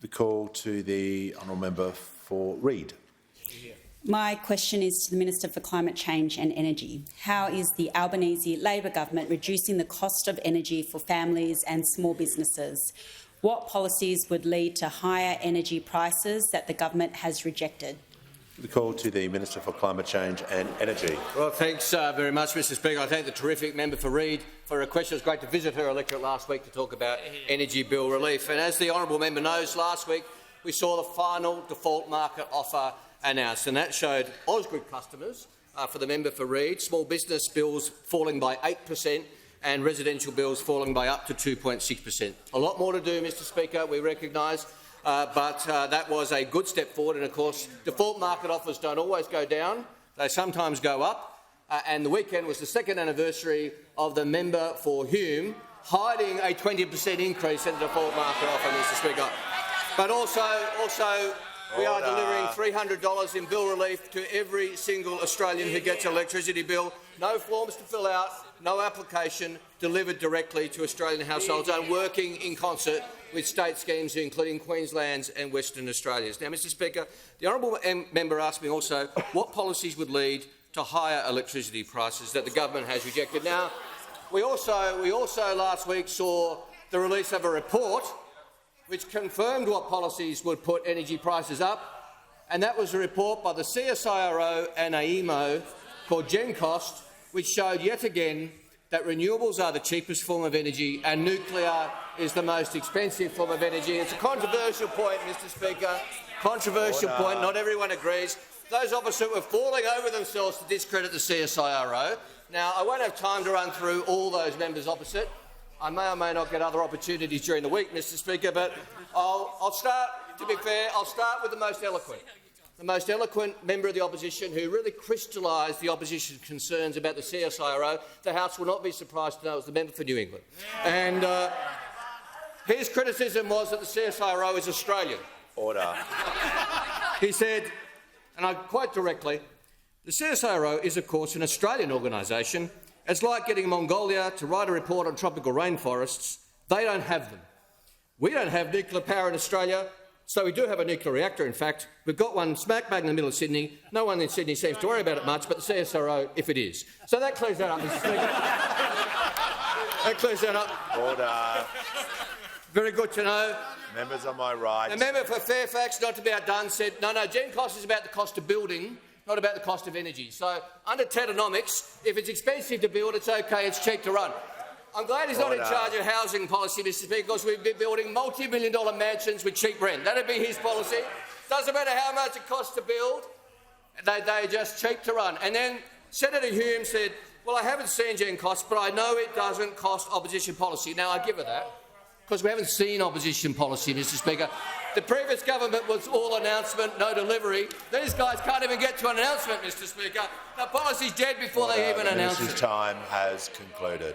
The call to the honourable member for Reid. My question is to the Minister for Climate Change and Energy. How is the Albanese Labor government reducing the cost of energy for families and small businesses? What policies would lead to higher energy prices that the government has rejected? The call to the Minister for Climate Change and Energy. Well, thanks very much, Mr Speaker. I thank the terrific member for Reid for her question. It was great to visit her electorate last week to talk about energy bill relief. And as the honourable member knows, last week we saw the final default market offer announced, and that showed Ausgrid customers, for the member for Reid, small business bills falling by 8% and residential bills falling by up to 2.6%. A lot more to do, Mr Speaker, we recognise, but that was a good step forward. And of course, default market offers don't always go down, they sometimes go up, and the weekend was the second anniversary of the member for Hume hiding a 20% increase in the default market offer, Mr Speaker. But also we are delivering $300 in bill relief to every single Australian who gets an electricity bill. No forms to fill out, no application, delivered directly to Australian households and working in concert with state schemes including Queensland's and Western Australia's. Now, Mr Speaker, the honourable member asked me also what policies would lead to higher electricity prices that the government has rejected. Now, we also last week saw the release of a report which confirmed what policies would put energy prices up, and that was a report by the CSIRO and AEMO called GenCost, which showed yet again that renewables are the cheapest form of energy and nuclear is the most expensive form of energy. It's a controversial point, Mr Speaker, controversial point. Not everyone agrees. Those opposite were falling over themselves to discredit the CSIRO. Now, I won't have time to run through all those members opposite. I may or may not get other opportunities during the week, Mr Speaker, but I'll start, to be fair, I'll start with the most eloquent member of the opposition who really crystallised the opposition's concerns about the CSIRO. The House will not be surprised to know it was the member for New England. And his criticism was that the CSIRO is Australian. Order. He said, and I quote directly, "The CSIRO is, of course, an Australian organisation. It's like getting Mongolia to write a report on tropical rainforests. They don't have them. We don't have nuclear power in Australia, so we do have a nuclear reactor, in fact. We've got one smack bang in the middle of Sydney. No one in Sydney seems to worry about it much, but the CSIRO, if it is." So that clears that up, Mr Speaker. That clears that up. Order. Very good to know. Members on my right. The member for Fairfax, not to be outdone, said, no, GenCost is about the cost of building, not about the cost of energy. So under Tetonomics, if it's expensive to build, it's okay, it's cheap to run. I'm glad he's not in charge of housing policy, Mr Speaker, because we'd be building multi-million-dollar mansions with cheap rent. That'd be his policy. Doesn't matter how much it costs to build, they're just cheap to run. And then Senator Hume said, well, I haven't seen GenCost, but I know it doesn't cost opposition policy. Now, I give her that, because we haven't seen opposition policy, Mr Speaker. The previous government was all announcement, no delivery. These guys can't even get to an announcement, Mr Speaker. The policy's dead before they even announce it. Time has concluded.